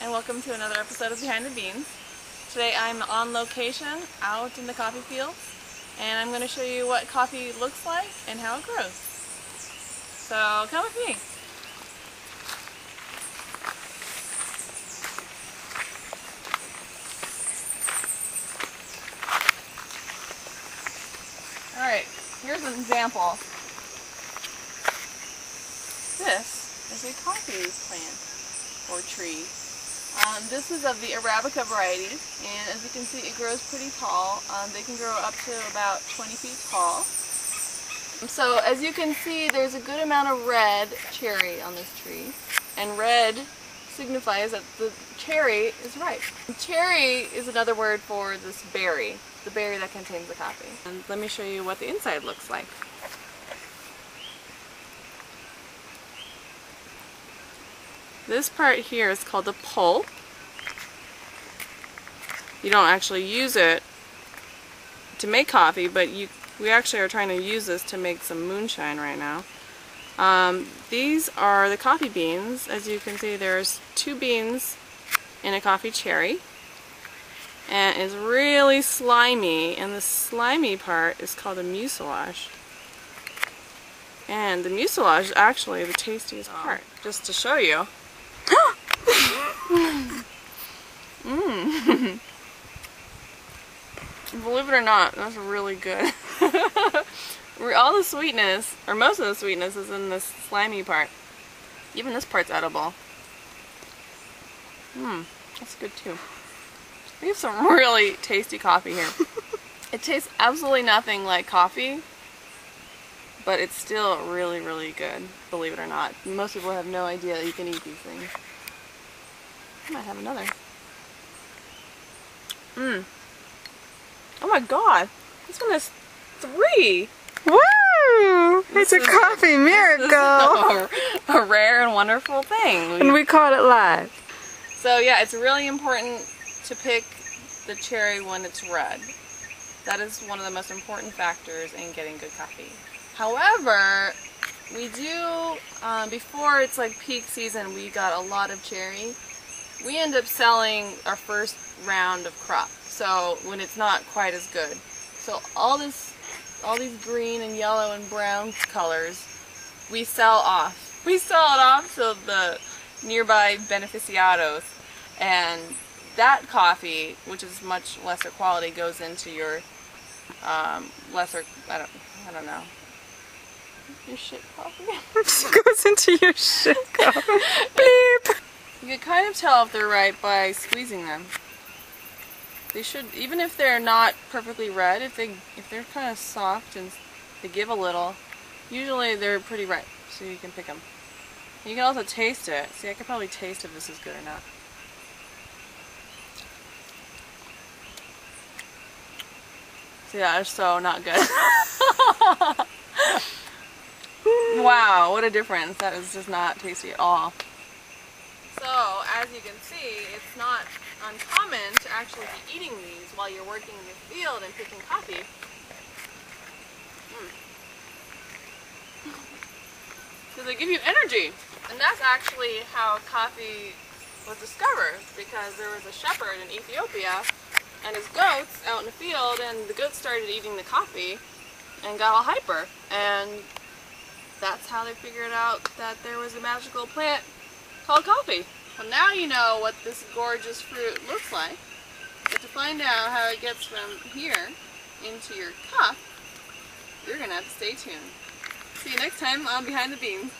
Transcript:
and welcome to another episode of Behind the Beans. Today I'm on location out in the coffee fields, and I'm going to show you what coffee looks like and how it grows. So come with me. Alright, here's an example. This is a coffee plant or tree. This is of the Arabica variety, and as you can see it grows pretty tall. They can grow up to about 20 feet tall. So as you can see, there's a good amount of red cherry on this tree, and red signifies that the cherry is ripe. Cherry is another word for this berry, the berry that contains the coffee. And let me show you what the inside looks like. This part here is called the pulp. You don't actually use it to make coffee, but we actually are trying to use this to make some moonshine right now. These are the coffee beans. As you can see, there's 2 beans in a coffee cherry, and it's really slimy, and the slimy part is called the mucilage. And the mucilage is actually the tastiest part. Just to show you. Believe it or not, that's really good. All the sweetness, or most of the sweetness, is in this slimy part. Even this part's edible. That's good too. We have some really tasty coffee here. It tastes absolutely nothing like coffee, but it's still really, really good, believe it or not. Most people have no idea that you can eat these things. I might have another. Oh my god, this one has 3! Woo! It's a coffee miracle! A rare and wonderful thing. And we caught it live. So yeah, it's really important to pick the cherry when it's red. That is one of the most important factors in getting good coffee. However, we do, before it's like peak season, we got a lot of cherry. We end up selling our first round of crop, so when it's not quite as good. So all these green and yellow and brown colors, we sell off. We sell it off to the nearby beneficiados, and that coffee, which is much lesser quality, goes into your lesser, I don't know. Your shit coffee? Goes into your shit coffee. Beep! You can kind of tell if they're ripe by squeezing them. They should, even if they're not perfectly red, if they're kind of soft and they give a little, usually they're pretty ripe, so you can pick them. You can also taste it. See, I could probably taste if this is good or not. See, that is so not good. Wow, what a difference. That is just not tasty at all. So, as you can see, it's not uncommon to actually be eating these while you're working in the field and picking coffee. So they give you energy. And that's actually how coffee was discovered, because there was a shepherd in Ethiopia and his goats out in the field, and the goats started eating the coffee and got all hyper. And that's how they figured out that there was a magical plant called coffee. Well, now you know what this gorgeous fruit looks like, but to find out how it gets from here into your cup, you're going to have to stay tuned. See you next time on Behind the Beans.